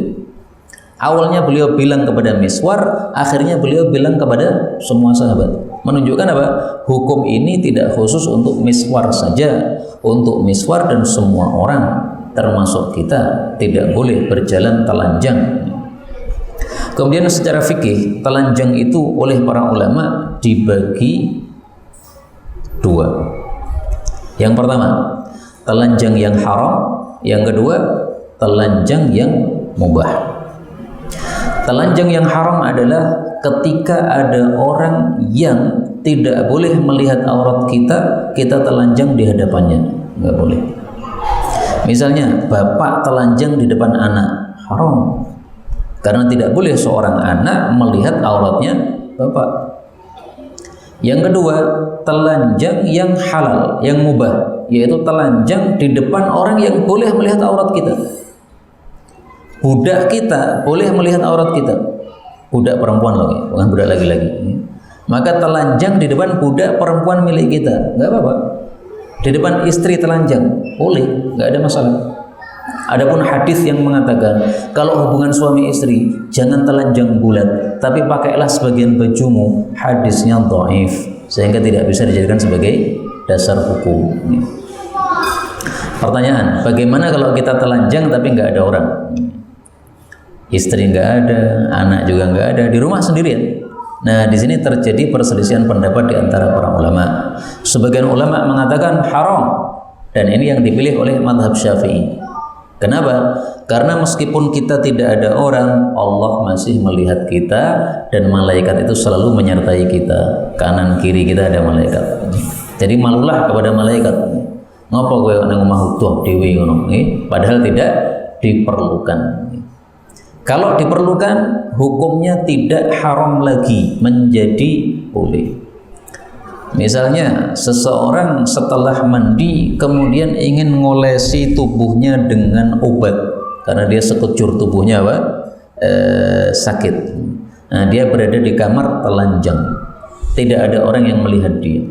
Awalnya beliau bilang kepada Miswar, akhirnya beliau bilang kepada semua sahabat. Menunjukkan apa? Hukum ini tidak khusus untuk Miswar saja, untuk Miswar dan semua orang, termasuk kita, tidak boleh berjalan telanjang. Kemudian secara fikih, telanjang itu oleh para ulama dibagi dua. Yang pertama, telanjang yang haram. Yang kedua, telanjang yang mubah. Telanjang yang haram adalah ketika ada orang yang tidak boleh melihat aurat kita, kita telanjang di hadapannya, nggak boleh. Misalnya bapak telanjang di depan anak, haram, karena tidak boleh seorang anak melihat auratnya bapak. Yang kedua, telanjang yang halal, yang mubah, yaitu telanjang di depan orang yang boleh melihat aurat kita. Budak kita boleh melihat aurat kita. Budak perempuan lagi, bukan budak laki-laki. Maka telanjang di depan budak perempuan milik kita, nggak apa-apa. Di depan istri telanjang, boleh, nggak ada masalah. Adapun hadis yang mengatakan kalau hubungan suami istri jangan telanjang bulat, tapi pakailah sebagian bajumu, hadisnya dhaif, sehingga tidak bisa dijadikan sebagai dasar hukum. Pertanyaan, bagaimana kalau kita telanjang tapi nggak ada orang? Istri nggak ada, anak juga nggak ada, di rumah sendirian. Nah, di sini terjadi perselisihan pendapat di antara para ulama. Sebagian ulama mengatakan haram, dan ini yang dipilih oleh mazhab Syafi'i. Kenapa? Karena meskipun kita tidak ada orang, Allah masih melihat kita, dan malaikat itu selalu menyertai kita. Kanan kiri kita ada malaikat. Jadi malulah kepada malaikat. Ngapa kowe nang omah utuh dhewe ngono? Padahal tidak diperlukan. Kalau diperlukan, hukumnya tidak haram lagi, menjadi boleh. Misalnya seseorang setelah mandi kemudian ingin ngolesi tubuhnya dengan obat karena dia sekujur tubuhnya sakit. Nah, dia berada di kamar telanjang, tidak ada orang yang melihat dia.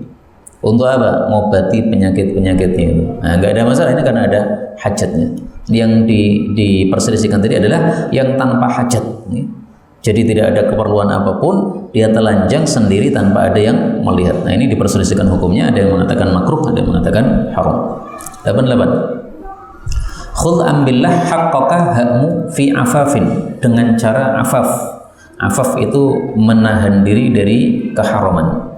Untuk apa? Ngobati penyakit-penyakitnya itu. Nah, nggak ada masalah, ini karena ada hajatnya. Yang diperselisihkan tadi adalah yang tanpa hajat. Jadi tidak ada keperluan apapun, dia telanjang sendiri tanpa ada yang melihat. Nah, ini diperselisihkan hukumnya, ada yang mengatakan makruh, ada yang mengatakan haram. 88. Khudh ambillah haqqaka hakmu fi afafin, dengan cara afaf. Afaf itu menahan diri dari keharaman.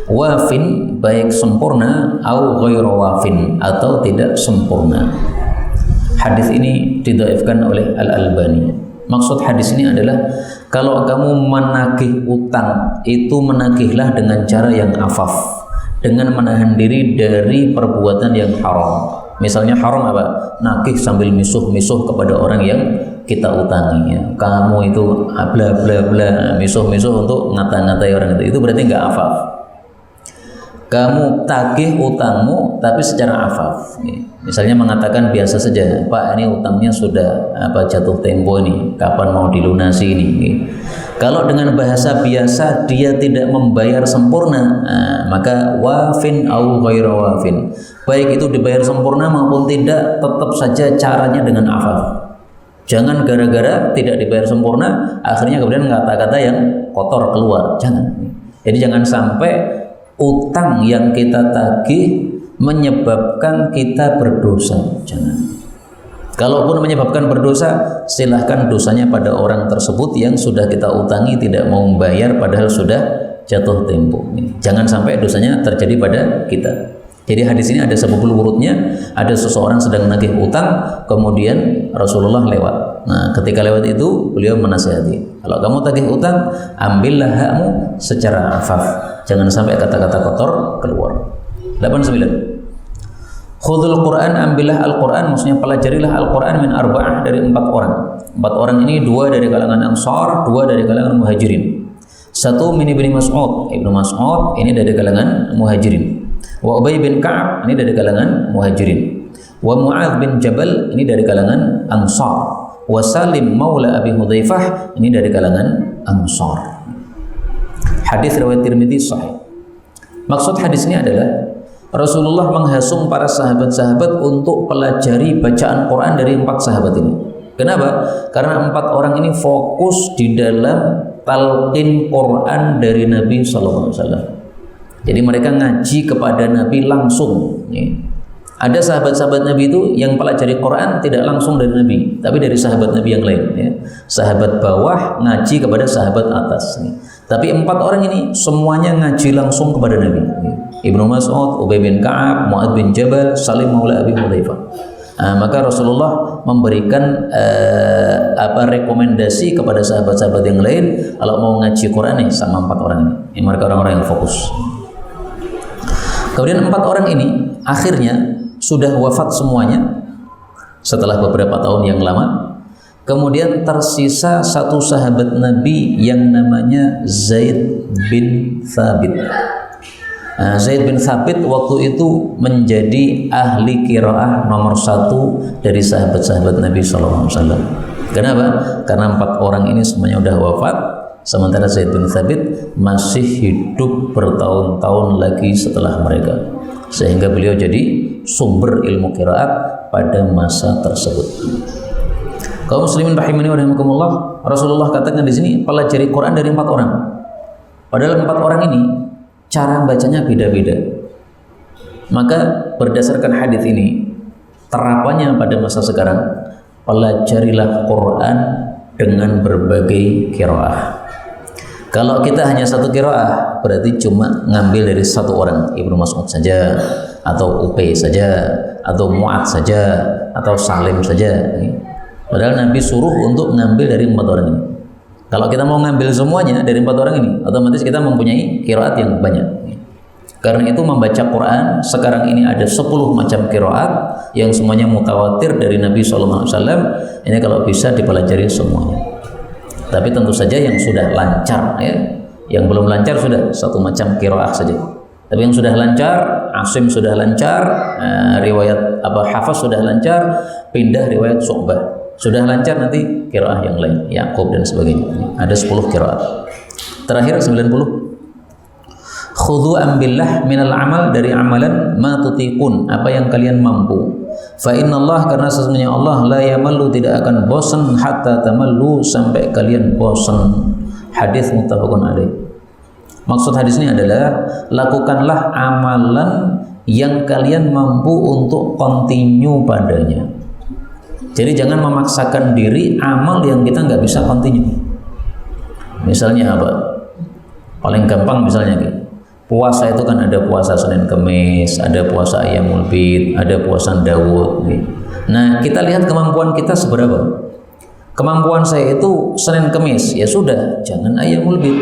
Wafin, baik sempurna, au ghairu wafin, atau tidak sempurna. Hadis ini didhaifkan oleh Al-Albani. Maksud hadis ini adalah kalau kamu menagih utang, itu menagihlah dengan cara yang afaf, dengan menahan diri dari perbuatan yang haram. Misalnya haram apa? Nagih sambil misuh-misuh kepada orang yang kita utangi. Kamu itu bla bla bla, misuh-misuh untuk ngata-ngatai orang itu berarti nggak afaf. Kamu tagih utangmu tapi secara afaf. Misalnya mengatakan biasa saja, Pak, ini utangnya sudah jatuh tempo ini, kapan mau dilunasi ini. Kalau dengan bahasa biasa dia tidak membayar sempurna, maka wafin au ghairu wafin, baik itu dibayar sempurna maupun tidak, tetap saja caranya dengan afaf. Jangan gara-gara tidak dibayar sempurna akhirnya kemudian kata-kata yang kotor keluar, jangan. Jadi jangan sampai utang yang kita tagih menyebabkan kita berdosa, jangan. Kalaupun menyebabkan berdosa, silahkan dosanya pada orang tersebut yang sudah kita utangi tidak mau membayar padahal sudah jatuh tempo. Jangan sampai dosanya terjadi pada kita. Jadi hadis ini ada sebab urutnya, ada seseorang sedang nagih utang, kemudian Rasulullah lewat. Nah, ketika lewat itu beliau menasihati, kalau kamu tagih utang, ambillah hakmu secara afaf, jangan sampai kata-kata kotor keluar. 89. Khudhul Quran, ambillah Al-Quran, maksudnya pelajarilah Al-Quran min arba'ah, dari 4 orang. 4 orang ini 2 dari kalangan Ansar, 2 dari kalangan Muhajirin. 1 min Ibnu Mas'ud, Ibnu Mas'ud ini dari kalangan Muhajirin. Wa Ubay bin Ka'ab ini dari kalangan Muhajirin. Wa Mu'adz bin Jabal ini dari kalangan Ansar. Wa Salim maula Abi Hudzaifah ini dari kalangan Ansar. Hadis riwayat Tirmidzi sahih. Maksud hadis ini adalah Rasulullah menghasung para sahabat-sahabat untuk pelajari bacaan Quran dari 4 sahabat ini. Kenapa? Karena 4 orang ini fokus di dalam talqin Quran dari Nabi SAW. Jadi mereka ngaji kepada Nabi langsung. Ada sahabat-sahabat Nabi itu yang pelajari Quran tidak langsung dari Nabi, tapi dari sahabat Nabi yang lain. Sahabat bawah ngaji kepada sahabat atas. Tapi 4 orang ini semuanya ngaji langsung kepada Nabi. Ibnu Mas'ud, Ubay bin Ka'ab, Mu'adz bin Jabal, Salim maula Abi Hudzaifah. Maka Rasulullah memberikan rekomendasi kepada sahabat-sahabat yang lain, kalau mau ngaji Quran nih sama 4 orang ini. Mereka orang-orang yang fokus. Kemudian 4 orang ini akhirnya sudah wafat semuanya setelah beberapa tahun yang lama. Kemudian tersisa 1 sahabat Nabi yang namanya Zaid bin Thabit. Zaid bin Thabit waktu itu menjadi ahli qiraah nomor 1 dari sahabat-sahabat Nabi SAW. Kenapa? Karena 4 orang ini semuanya sudah wafat, sementara Zaid bin Thabit masih hidup bertahun-tahun lagi setelah mereka, sehingga beliau jadi sumber ilmu qiraat pada masa tersebut. Kaum muslimin rahimani wa rahimakumullah, Rasulullah katakan di sini pelajari Quran dari 4 orang. Padahal 4 orang ini cara bacanya beda-beda. Maka berdasarkan hadis ini, terapannya pada masa sekarang, pelajarilah Quran dengan berbagai qiraah. Kalau kita hanya satu qiraah, berarti cuma ngambil dari satu orang, Ibnu Mas'ud saja, atau Ubay saja, atau Mu'ad saja, atau Salim saja. Padahal Nabi suruh untuk ngambil dari 4 orang ini. Kalau kita mau ngambil semuanya dari 4 orang ini, otomatis kita mempunyai qiraat yang banyak. Karena itu membaca Quran sekarang ini ada 10 macam qiraat yang semuanya mutawatir dari Nabi SAW. Ini kalau bisa dipelajari semuanya. Tapi tentu saja yang sudah lancar, ya. Yang belum lancar sudah satu macam qiraat saja. Tapi yang sudah lancar, Asim sudah lancar, riwayat Hafaz sudah lancar, pindah riwayat Syu'bah sudah lancar, nanti qiraah yang lain, Yaqub dan sebagainya. Ada 10 qiraat. Terakhir 90. Khudhu ambillah minal amal, dari amalan ma tutiqun, apa yang kalian mampu. Fa innallaha, karena sesungguhnya Allah, la yamallu, tidak akan bosan, hatta tamallu, sampai kalian bosan. Hadis muttafaqun alaih. Maksud hadis ini adalah lakukanlah amalan yang kalian mampu untuk continue padanya. Jadi jangan memaksakan diri amal yang kita nggak bisa continue. Misalnya apa? Paling gampang misalnya gitu. Puasa itu kan ada puasa Senin Kemis, ada puasa Ayyamul Bid, ada puasa Daud. Nah, kita lihat kemampuan kita seberapa. Kemampuan saya itu Senin Kemis, ya sudah, jangan Ayyamul Bid,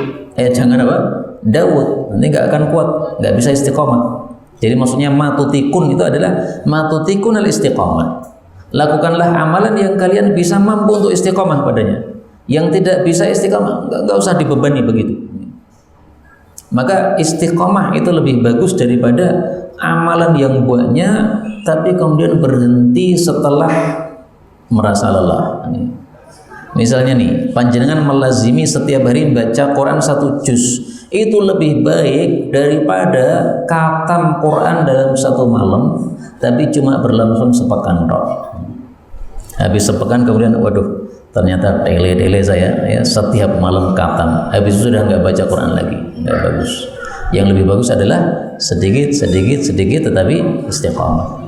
jangan apa? Daud, nanti nggak akan kuat, nggak bisa istiqomah. Jadi maksudnya matutikun itu adalah matutikun al-istiqomah. Lakukanlah amalan yang kalian bisa mampu untuk istiqomah padanya. Yang tidak bisa istiqomah, nggak usah dibebani begitu. Maka istiqomah itu lebih bagus daripada amalan yang banyak tapi kemudian berhenti setelah merasa lelah. Misalnya nih, panjenengan melazimi setiap hari baca Quran 1 juz, itu lebih baik daripada khatam Quran dalam 1 malam tapi cuma berlangsung sepekan tok. Habis sepekan kemudian waduh, ternyata tele saya ya, setiap malam khatam, habis itu sudah nggak baca Quran lagi, nggak bagus. Yang lebih bagus adalah sedikit tetapi istiqomah.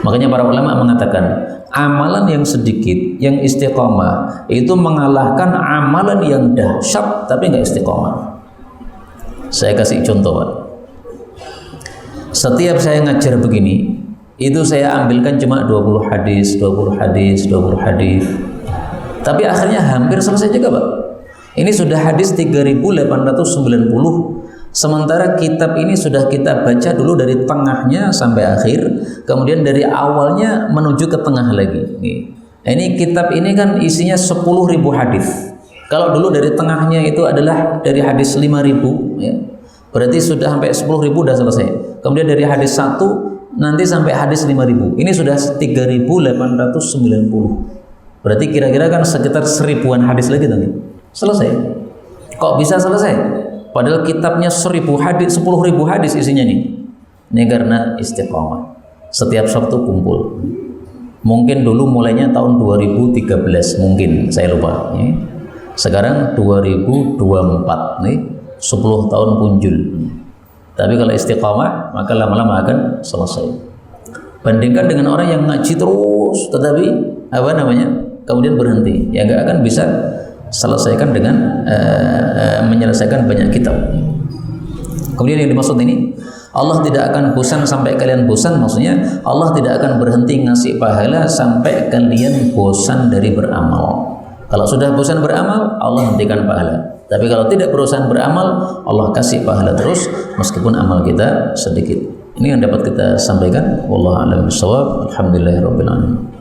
Makanya para ulama mengatakan amalan yang sedikit, yang istiqomah itu mengalahkan amalan yang dahsyat tapi nggak istiqomah. Saya kasih contoh, Pak. Setiap saya ngajar begini, itu saya ambilkan cuma 20 hadis. Tapi akhirnya hampir selesai juga, Pak. Ini sudah hadis 3890. Sementara kitab ini sudah kita baca dulu dari tengahnya sampai akhir, kemudian dari awalnya menuju ke tengah lagi. Ini kitab ini kan isinya 10.000 hadis. Kalau dulu dari tengahnya itu adalah dari hadis 5.000, ya. Berarti sudah sampai 10.000 sudah selesai. Kemudian dari hadis 1 nanti sampai hadis 5.000. Ini sudah 3.890. Berarti kira-kira kan sekitar 1000-an hadis lagi nanti. Selesai. Kok bisa selesai? Padahal kitabnya 1000 hadis, 10.000 hadis isinya nih. Ini karena istiqomah. Setiap Sabtu kumpul. Mungkin dulu mulainya tahun 2013, mungkin saya lupa. Sekarang 2024 nih, 10 tahun punjul. Tapi kalau istiqomah, maka lama-lama akan selesai. Bandingkan dengan orang yang ngaji terus, tetapi kemudian berhenti, ya nggak akan bisa selesaikan dengan menyelesaikan banyak kitab. Kemudian yang dimaksud ini, Allah tidak akan bosan sampai kalian bosan. Maksudnya Allah tidak akan berhenti ngasih pahala sampai kalian bosan dari beramal. Kalau sudah bosan beramal, Allah hentikan pahala. Tapi kalau tidak berusaha beramal, Allah kasih pahala terus meskipun amal kita sedikit. Ini yang dapat kita sampaikan. Wallahu a'lam bishawab. Alhamdulillahirabbil alamin.